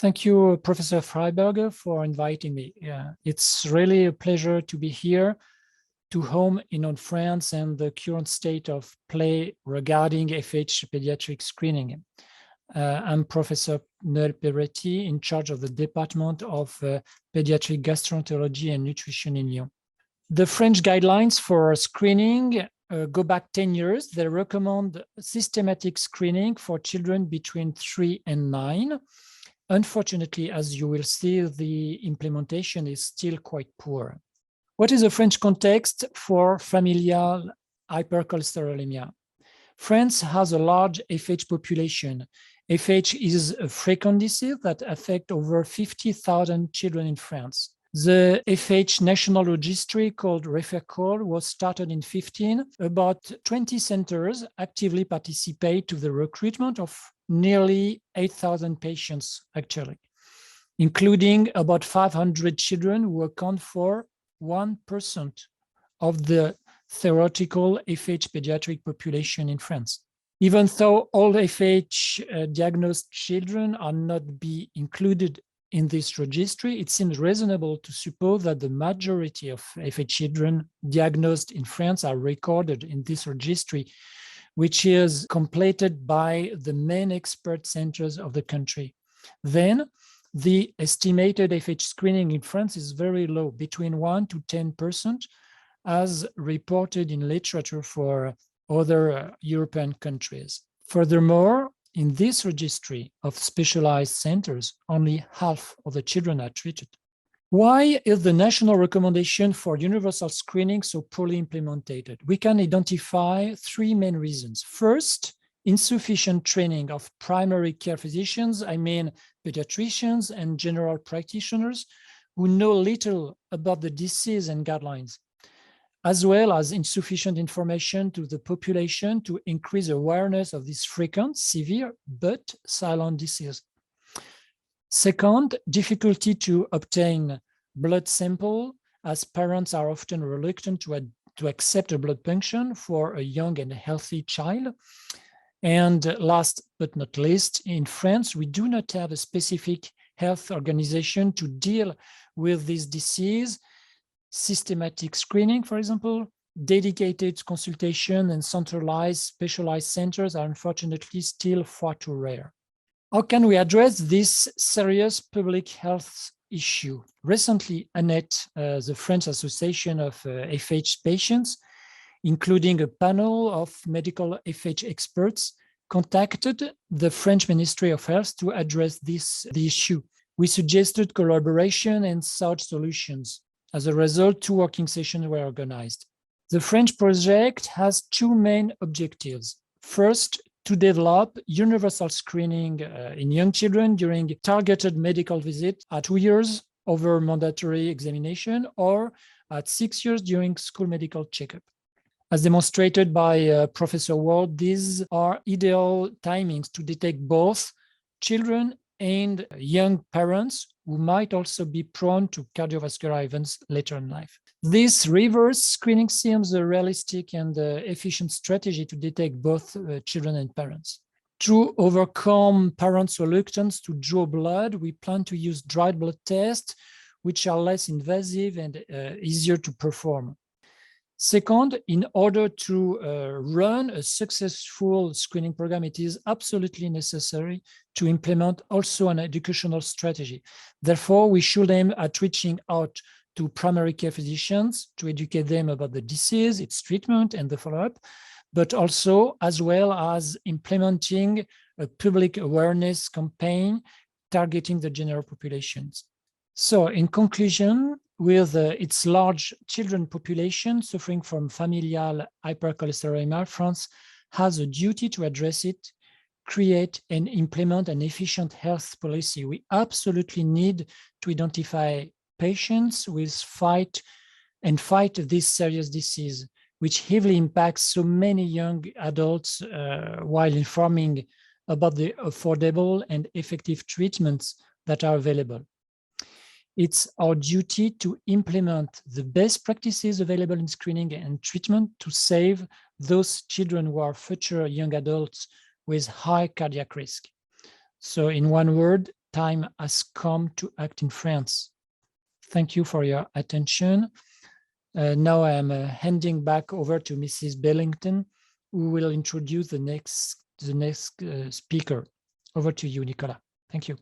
Thank you, Professor Freiberger, for inviting me. It's really a pleasure to be here to home in on France and the current state of play regarding FH pediatric screening. I'm Professor Noel Peretti, in charge of the Department of Pediatric Gastroenterology and Nutrition in Lyon. The French guidelines for screening go back 10 years. They recommend systematic screening for children between 3 and 9. Unfortunately, as you will see, the implementation is still quite poor. What is the French context for familial hypercholesterolemia? France has a large FH population. FH is a frequent disease that affects over 50,000 children in France. The FH National Registry, called REFERCOL, was started in 2015. About 20 centers actively participate to the recruitment of nearly 8,000 patients, actually, including about 500 children who account for 1% of the theoretical FH pediatric population in France. Even though all FH diagnosed children are not be included in this registry, it seems reasonable to suppose that the majority of FH children diagnosed in France are recorded in this registry, which is completed by the main expert centers of the country. Then, the estimated FH screening in France is very low, between 1 to 10%, as reported in literature for other European countries. Furthermore, in this registry of specialized centers, only half of the children are treated. Why is the national recommendation for universal screening so poorly implemented? We can identify three main reasons. First, insufficient training of primary care physicians, I mean pediatricians and general practitioners, who know little about the disease and guidelines, as well as insufficient information to the population to increase awareness of this frequent, severe, but silent disease. Second, difficulty to obtain blood sample, as parents are often reluctant to accept a blood punction for a young and healthy child. And last but not least, in France, we do not have a specific health organization to deal with this disease. Systematic screening, for example, dedicated consultation and centralized specialized centers are unfortunately still far too rare. How can we address this serious public health issue? Recently, ANET, the French Association of FH Patients, including a panel of medical FH experts, contacted the French Ministry of Health to address the issue. We suggested collaboration and sought solutions. As a result, 2 working sessions were organized. The French project has 2 main objectives. First, to develop universal screening in young children during targeted medical visit at 2 years over mandatory examination, or at 6 years during school medical checkup. As demonstrated by Professor Ward, these are ideal timings to detect both children and young parents who might also be prone to cardiovascular events later in life. This reverse screening seems a realistic and efficient strategy to detect both children and parents. To overcome parents' reluctance to draw blood, we plan to use dried blood tests, which are less invasive and easier to perform. Second, in order to run a successful screening program, it is absolutely necessary to implement also an educational strategy. Therefore, we should aim at reaching out to primary care physicians to educate them about the disease, its treatment, and the follow-up, but also as well as implementing a public awareness campaign targeting the general populations. So in conclusion, with its large children population suffering from familial hypercholesterolemia, France has a duty to address it, create and implement an efficient health policy. We absolutely need to identify patients with fight this serious disease, which heavily impacts so many young adults while informing about the affordable and effective treatments that are available. It's our duty to implement the best practices available in screening and treatment to save those children who are future young adults with high cardiac risk. So in one word, time has come to act in France. Thank you for your attention. Now I'm handing back over to Mrs. Bellington, who will introduce the next speaker. Over to you, Nicola. Thank you.